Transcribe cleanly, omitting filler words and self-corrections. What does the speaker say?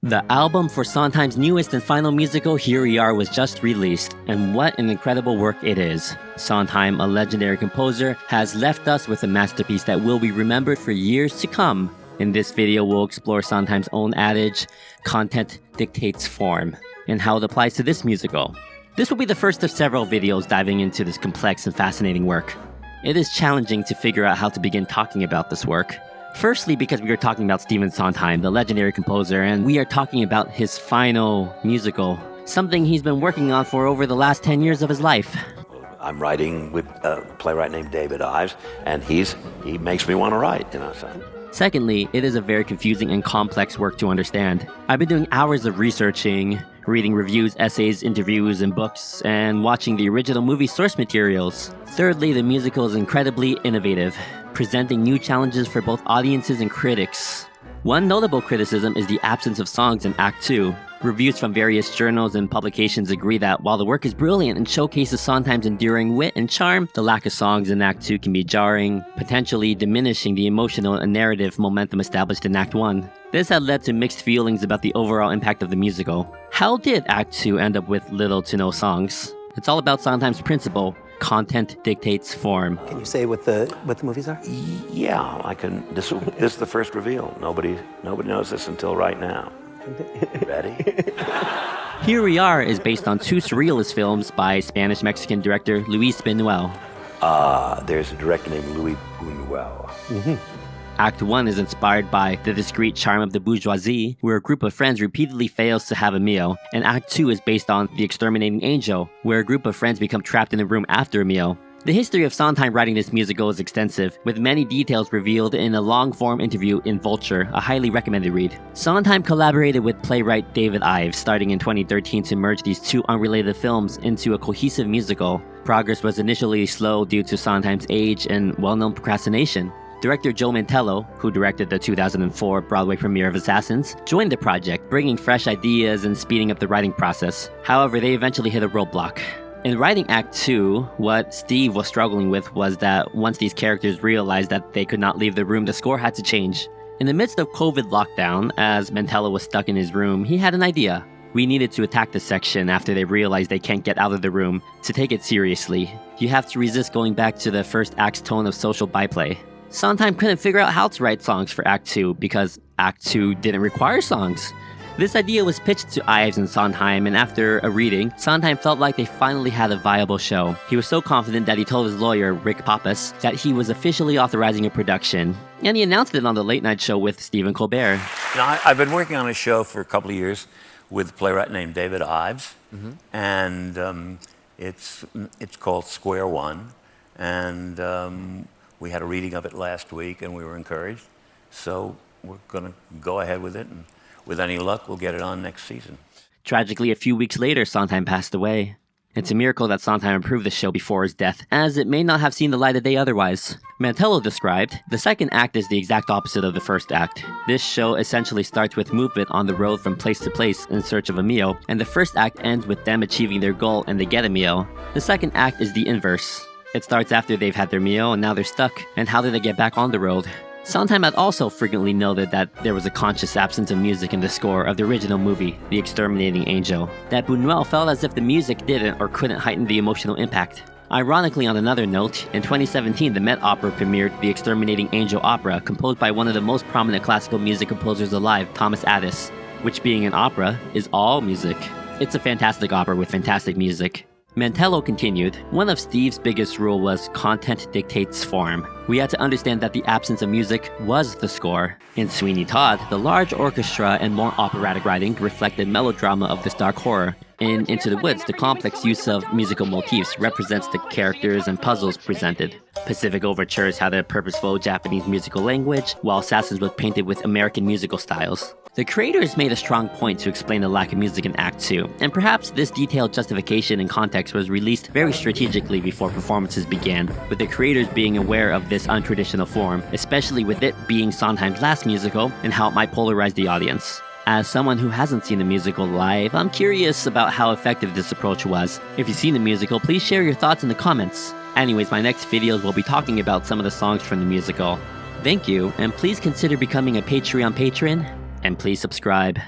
The album for Sondheim's newest and final musical, Here We Are, was just released, and what an incredible work it is. Sondheim, a legendary composer, has left us with a masterpiece that will be remembered for years to come. In this video, we'll explore Sondheim's own adage, content dictates form, and how it applies to this musical. This will be the first of several videos diving into this complex and fascinating work. It is challenging to figure out how to begin talking about this work. Firstly, because we are talking about Stephen Sondheim, the legendary composer, and we are talking about his final musical, something he's been working on for over the last 10 years of his life. I'm writing with a playwright named David Ives, and he makes me want to write, So. Secondly, it is a very confusing and complex work to understand. I've been doing hours of researching, reading reviews, essays, interviews, and books, and watching the original movie source materials. Thirdly, the musical is incredibly innovative, presenting new challenges for both audiences and critics. One notable criticism is the absence of songs in Act 2. Reviews from various journals and publications agree that while the work is brilliant and showcases Sondheim's enduring wit and charm, the lack of songs in Act 2 can be jarring, potentially diminishing the emotional and narrative momentum established in Act 1. This had led to mixed feelings about the overall impact of the musical. How did Act 2 end up with little to no songs? It's all about Sondheim's principle. Content dictates form. Can you say what the movies are? Yeah, I can. This is the first reveal. Nobody knows this until right now. Ready? Here We Are is based on two surrealist films by Spanish-Mexican director Luis Buñuel. There's a director named Luis Buñuel. Mm-hmm. Act 1 is inspired by the discreet charm of the bourgeoisie, where a group of friends repeatedly fails to have a meal, and Act 2 is based on The Exterminating Angel, where a group of friends become trapped in a room after a meal. The history of Sondheim writing this musical is extensive, with many details revealed in a long-form interview in Vulture, a highly recommended read. Sondheim collaborated with playwright David Ives starting in 2013 to merge these two unrelated films into a cohesive musical. Progress was initially slow due to Sondheim's age and well-known procrastination. Director Joe Mantello, who directed the 2004 Broadway premiere of Assassins, joined the project, bringing fresh ideas and speeding up the writing process. However, they eventually hit a roadblock. In writing Act 2, what Steve was struggling with was that once these characters realized that they could not leave the room, the score had to change. In the midst of COVID lockdown, as Mantello was stuck in his room, he had an idea. We needed to attack the section after they realized they can't get out of the room. To take it seriously, you have to resist going back to the first act's tone of social byplay. Sondheim couldn't figure out how to write songs for Act 2 because Act 2 didn't require songs. This idea was pitched to Ives and Sondheim, and after a reading, Sondheim felt like they finally had a viable show. He was so confident that he told his lawyer, Rick Pappas, that he was officially authorizing a production, and he announced it on the Late Night Show with Stephen Colbert. I've been working on a show for a couple of years with a playwright named David Ives, and it's called Square One, and we had a reading of it last week, and we were encouraged. So we're going to go ahead with it, and with any luck, we'll get it on next season. Tragically, a few weeks later, Sondheim passed away. It's a miracle that Sondheim approved the show before his death, as it may not have seen the light of day otherwise. Mantello described, the second act is the exact opposite of the first act. This show essentially starts with movement on the road from place to place in search of a meal, and the first act ends with them achieving their goal and they get a meal. The second act is the inverse. It starts after they've had their meal and now they're stuck, and how do they get back on the road? Sondheim had also frequently noted that there was a conscious absence of music in the score of the original movie, The Exterminating Angel, that Buñuel felt as if the music didn't or couldn't heighten the emotional impact. Ironically, on another note, in 2017 the Met Opera premiered The Exterminating Angel opera, composed by one of the most prominent classical music composers alive, Thomas Addis, which being an opera, is all music. It's a fantastic opera with fantastic music. Mantello continued, one of Steve's biggest rule was content dictates form. We had to understand that the absence of music was the score. In Sweeney Todd, the large orchestra and more operatic writing reflected melodrama of this dark horror. In Into the Woods, the complex use of musical motifs represents the characters and puzzles presented. Pacific Overtures had a purposeful Japanese musical language, while Assassins was painted with American musical styles. The creators made a strong point to explain the lack of music in Act 2, and perhaps this detailed justification and context was released very strategically before performances began, with the creators being aware of this untraditional form, especially with it being Sondheim's last musical and how it might polarize the audience. As someone who hasn't seen the musical live, I'm curious about how effective this approach was. If you've seen the musical, please share your thoughts in the comments. Anyways, my next videos will be talking about some of the songs from the musical. Thank you, and please consider becoming a Patreon patron, and please subscribe.